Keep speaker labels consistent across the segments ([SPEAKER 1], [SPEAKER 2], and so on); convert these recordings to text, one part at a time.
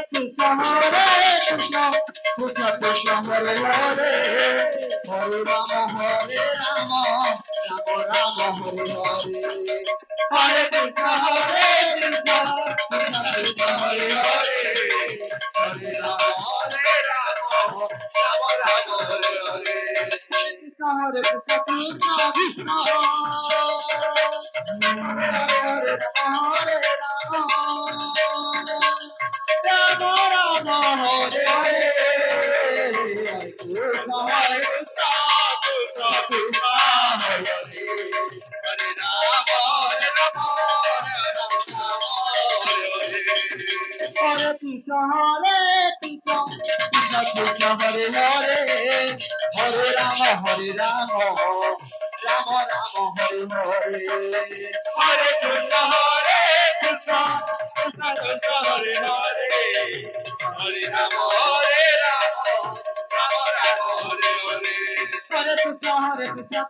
[SPEAKER 1] Krishna Krishna Krishna Hare Hare Hare Rama Rama Rama Hare Hare Hare Krishna Krishna Krishna Hare Hare Hare Rama Rama Rama Hare Hare Krishna Hare Krishna Krishna Krishna Hare Hare Rama Rama Hare Hare Krishna Hare Krishna Krishna Hare Hare Rama Rama Hare Krishna Krishna Krishna Hare Hare Hare Rama Rama Hare Hare Hare Krishna Krishna Krishna Hare Hare Hare Rama Rama Hare Hare Hare Krishna Krishna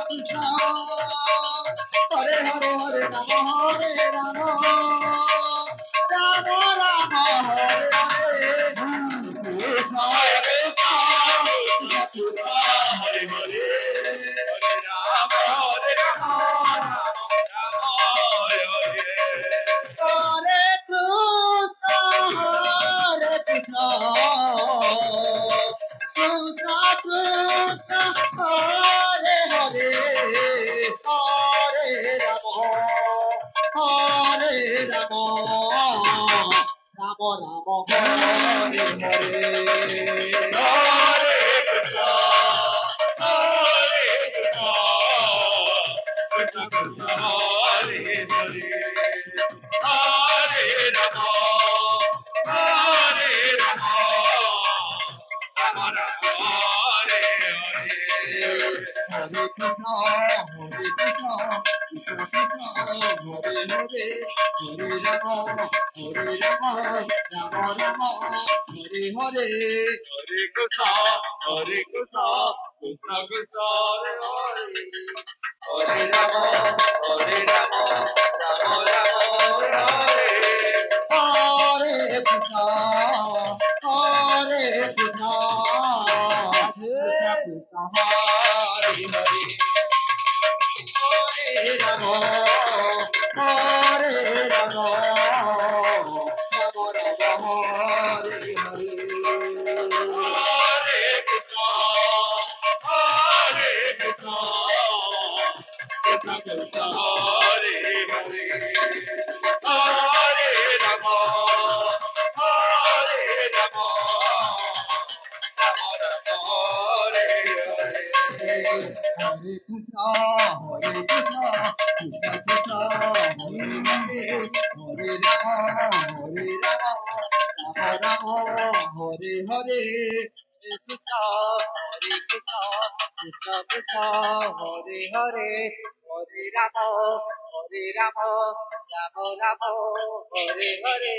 [SPEAKER 1] Krishna Hare Hare Hare Rama Rama Rama Hare Hare Krishna Krishna Krishna Hare Hare Hare Rama Rama Hare Hare Hare Krishna Krishna Krishna Hare Hare Hare Rama Rama Rama Hare Hare Hare Krishna Krishna Krishna Hare Hare Hare Rama Rama Rama Hare Hare Hare Krishna Krishna Krishna Hare Hare Hare Rama Rama Rama Hare Hare Hare Krishna Krishna Krishna Hare Hare Hare Rama Rama Rama Hare Hare Hare Krishna Krishna Krishna Hare Hare Hare Rama Rama Rama Hare Hare Hare Krishna Krishna Krishna Hare Hare Hare Rama Rama Hare Krishna Krishna Krishna Hare Hare Hare Rama Rama Hare Hare Krishna Krishna Krishna Hare Hare Hare Rama Rama Hare Hare